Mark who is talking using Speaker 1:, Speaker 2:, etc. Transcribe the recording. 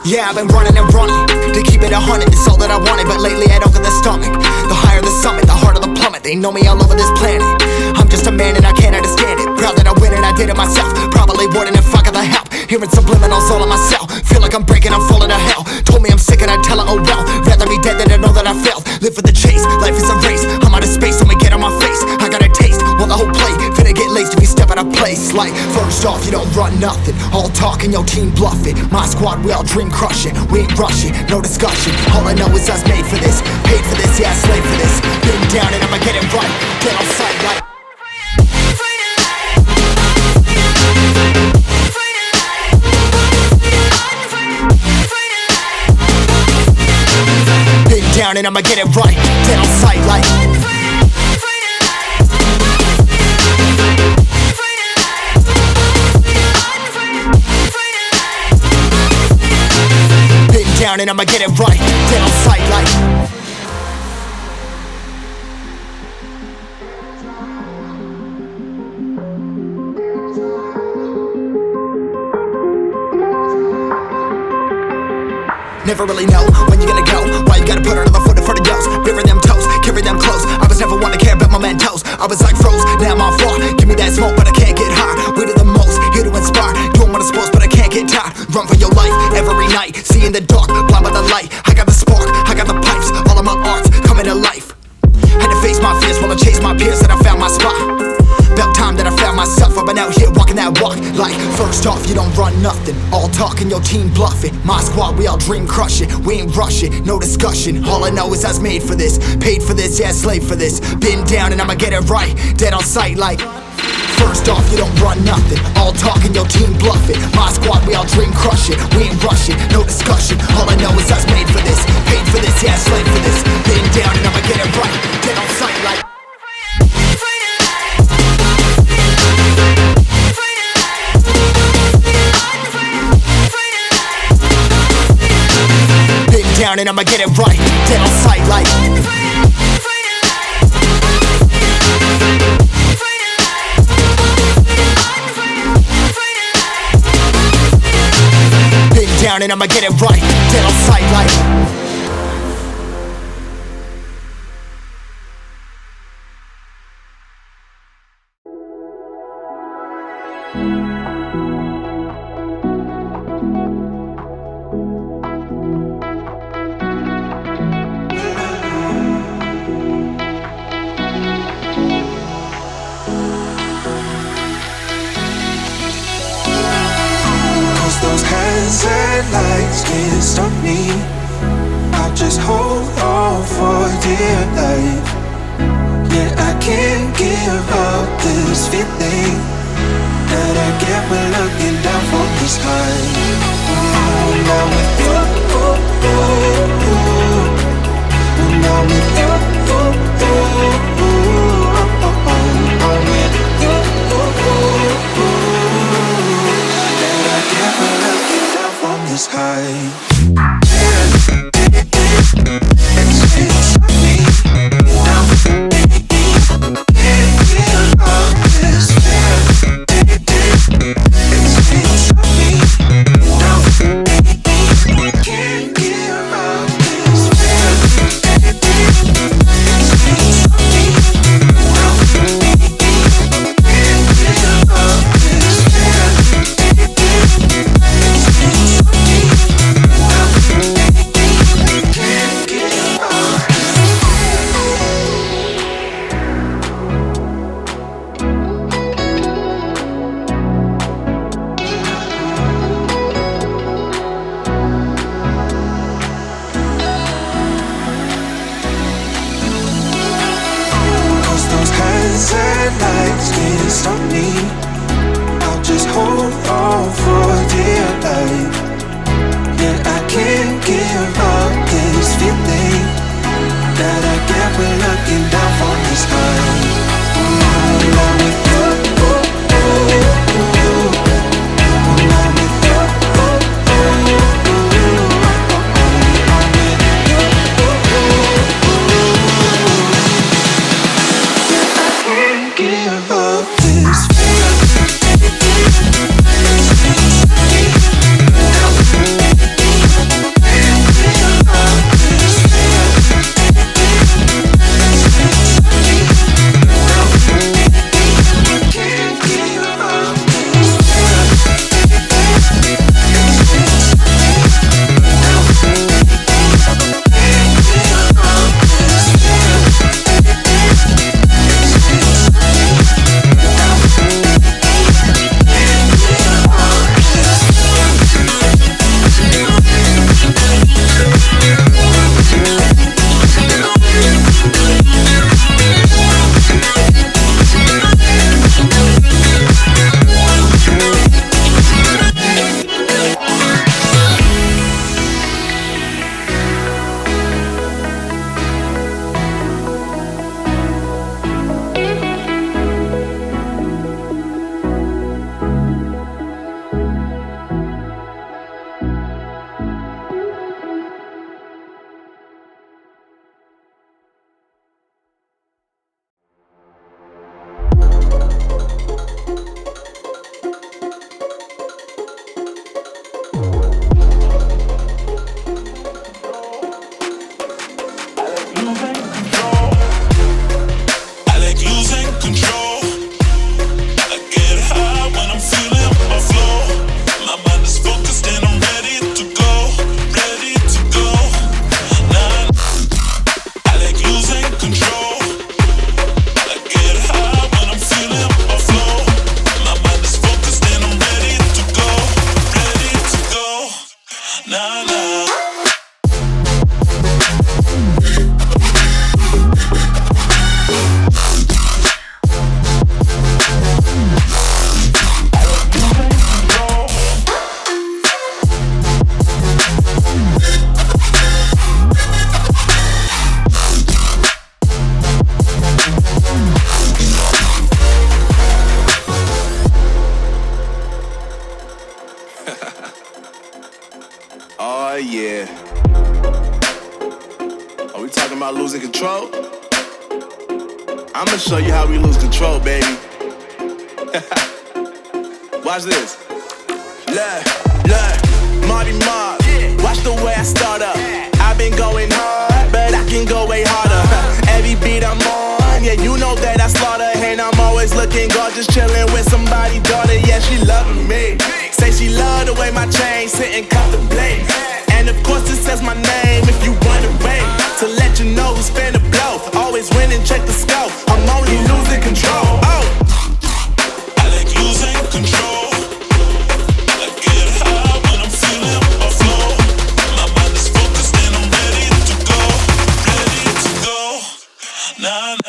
Speaker 1: Yeah, I've been running and running to keep it 100, it's all that I wanted. But lately I don't get the stomach. The higher the summit, the harder the plummet. They know me all over this planet. I'm just a man and I can't understand it. Proud that I win and I did it myself. Probably wouldn't if I got the help. Hearing subliminals all on myself. Feel like I'm breaking, I'm falling to hell. Told me I'm sick and I tell her, oh well. Rather be dead than to know that I failed. Live for the chase, life is a race. I'm out of space, so me get on my face. I got a taste, well the whole plate finna get laced if you step out of place. Like, first off, you don't run nothing. All talk and your team bluff it. My squad, we all dream crushing. We ain't rushing, no discussion. All I know is us made for this. Paid for this, yeah, slave for this. Been down and I'ma get it right. Get on sight like down and I'ma get it right. Dead on sight like been down and I'ma get it right. Dead on sight like never really know when you're gonna go. Why you gotta put another foot in front of yours? Bury them toes, carry them close. I was never one to care about my mentos. I was like froze, now I'm on floor. Give me that smoke, but I can't get high. We do the most, here to inspire. Doing what I'm supposed, but I can't get tired. Run for your life every night. See in the dark, blind by the light. I got the spark, I got the pipes. All of my arts coming to life. Had to face my fears while I chased my peers, and I found my spot. About time that I found myself. I've been out here walking that walk. Like, first off, you don't run nothing. All talk and your team bluffing. My squad, we all dream crushing. We ain't rushing, no discussion. All I know is I was made for this. Paid for this, yeah, slave for this. Been down and I'ma get it right. Dead on sight like first off, you don't run nothing. All talk and your team bluffing. My squad, we all dream crushing. We ain't rushing, no discussion. All I know is I was made for this. Paid for this, yeah, slave for this. Been down and I'ma get it right. Dead on sight like down and I'ma get it right. Dead on sight like been down and I'ma get it right. Dead on sight like
Speaker 2: lights can't stop me. I'll just hold on for dear life. Yeah, I can't give up this feeling that I get when looking down from the sky. When I'm with you, when I'm with you, I'm with you, that I get when looking down from the sky. I like losing control. I get high when I'm feeling my flow. My mind is focused and I'm ready to go, ready to go. Nah, I like losing control. I get high when I'm feeling my flow. My mind is focused and I'm ready to go, ready to go. Nah, nah.
Speaker 3: Oh yeah. Are we talking about losing control? I'ma show you how we lose control, baby. Watch this. Look, Marty Mark. Watch the way I start up. I've been going hard, but I can go way harder. Every beat I'm on, yeah, you know that I slaughter. And I'm always looking gorgeous, chilling with somebody's daughter. Yeah, she loving me. Say she love the way my chain sit and contemplate. And of course it says my name if you wondering. To let you know who's finna blow. Always win and check the scope. I'm only losing control. Oh,
Speaker 2: I like losing control. I get high when I'm feeling my flow. My mind is focused and I'm ready to go, ready to go. Nah,